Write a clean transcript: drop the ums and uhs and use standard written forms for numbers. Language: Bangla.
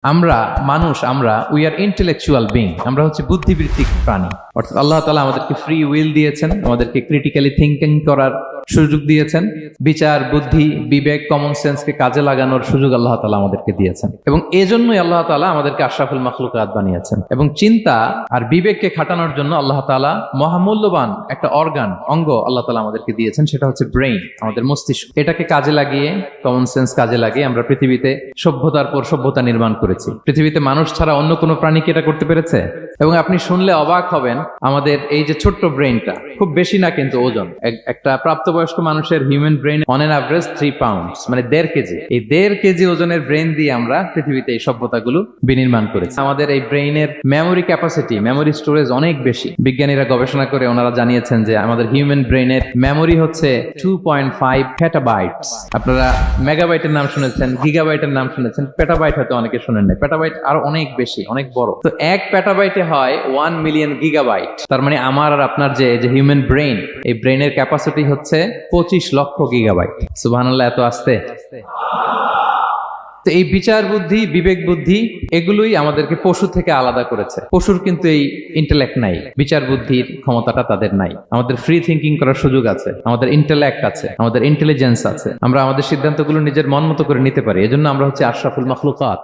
আমরা মানুষ, আমরা উই আর ইন্টেলেকচুয়াল বিং, আমরা হচ্ছে বুদ্ধিবৃত্তিক প্রাণী। অর্থাৎ আল্লাহ তাআলা আমাদেরকে ফ্রি উইল দিয়েছেন, আমাদেরকে ক্রিটিক্যালি থিঙ্কিং করার সুযোগ দিয়েছেন, বিচার, বুদ্ধি, বিবেক, কমন সেন্সকে কাজে লাগানোর সুযোগ আল্লাহ তাআলা আমাদেরকে দিয়েছেন। এবং এজন্যই আল্লাহ তাআলা আমাদেরকে আশরাফুল মাখলুকাত বানিয়েছেন। এবং চিন্তা আর বিবেককে খাটানোর জন্য আল্লাহ তাআলা মহামূল্যবান একটা অঙ্গ আল্লাহ তাআলা আমাদেরকে দিয়েছেন, সেটা হচ্ছে ব্রেইন, আমাদের মস্তিষ্ক। এটাকে কাজে লাগিয়ে, কমন সেন্স কাজে লাগিয়ে আমরা পৃথিবীতে সভ্যতার পর সভ্যতা নির্মাণ করেছি। পৃথিবীতে মানুষ ছাড়া অন্য কোনো প্রাণী কি এটা করতে পেরেছে? এবং আপনি শুনলে অবাক হবেন, আমাদের এই যে ছোট্ট ব্রেইনটা, খুব বেশি না কিন্তু ওজন, একটা প্রাপ্তবয়স্ক মানুষের human brain on an average 3 pounds, মানে 1.5 কেজি। এই 1.5 কেজি ওজনের ব্রেইন দিয়ে আমরা পৃথিবীতে এই সভ্যতাগুলো বিনির্মাণ করেছি। আমাদের এই ব্রেইনের মেমোরি ক্যাপাসিটি, মেমোরি স্টোরেজ অনেক বেশি। বিজ্ঞানীরা গবেষণা করে ওনারা জানিয়েছেন যে আমাদের হিউম্যান ব্রেইনের মেমোরি হচ্ছে 2.5 পেটাবাইটস। আপনারা মেগাবাইটের নাম শুনেছেন, গিগাবাইটের নাম শুনেছেন, পেটাবাইট হয়তো অনেকে শুনেন নাই। পেটাবাইট আরো অনেক বেশি, অনেক বড়। তো 1 পেটাবাইটে হয় 1 মিলিয়ন গিগাবাইট। তার মানে আমার আর আপনার যে হিউম্যান ব্রেইন, এই ব্রেইনের ক্যাপাসিটি হচ্ছে 25 লক্ষ গিগাবাইট। সুবহানাল্লাহ, এত আসতে। তো এই বিচার বুদ্ধি, বিবেক বুদ্ধি, এগুলোই আমাদেরকে পশু থেকে আলাদা করেছে। পশুর কিন্তু এই ইন্টেলেক্ট নাই, বিচার বুদ্ধির ক্ষমতাটা তাদের নাই। আমাদের ফ্রি থিঙ্কিং করার সুযোগ আছে, আমাদের ইন্টেলেক্ট আছে, আমাদের ইন্টেলিজেন্স আছে। আমরা আমাদের সিদ্ধান্তগুলো নিজের মন মতো করে নিতে পারি। এজন্য আমরা হচ্ছে আশরাফুল মাখলুকাত।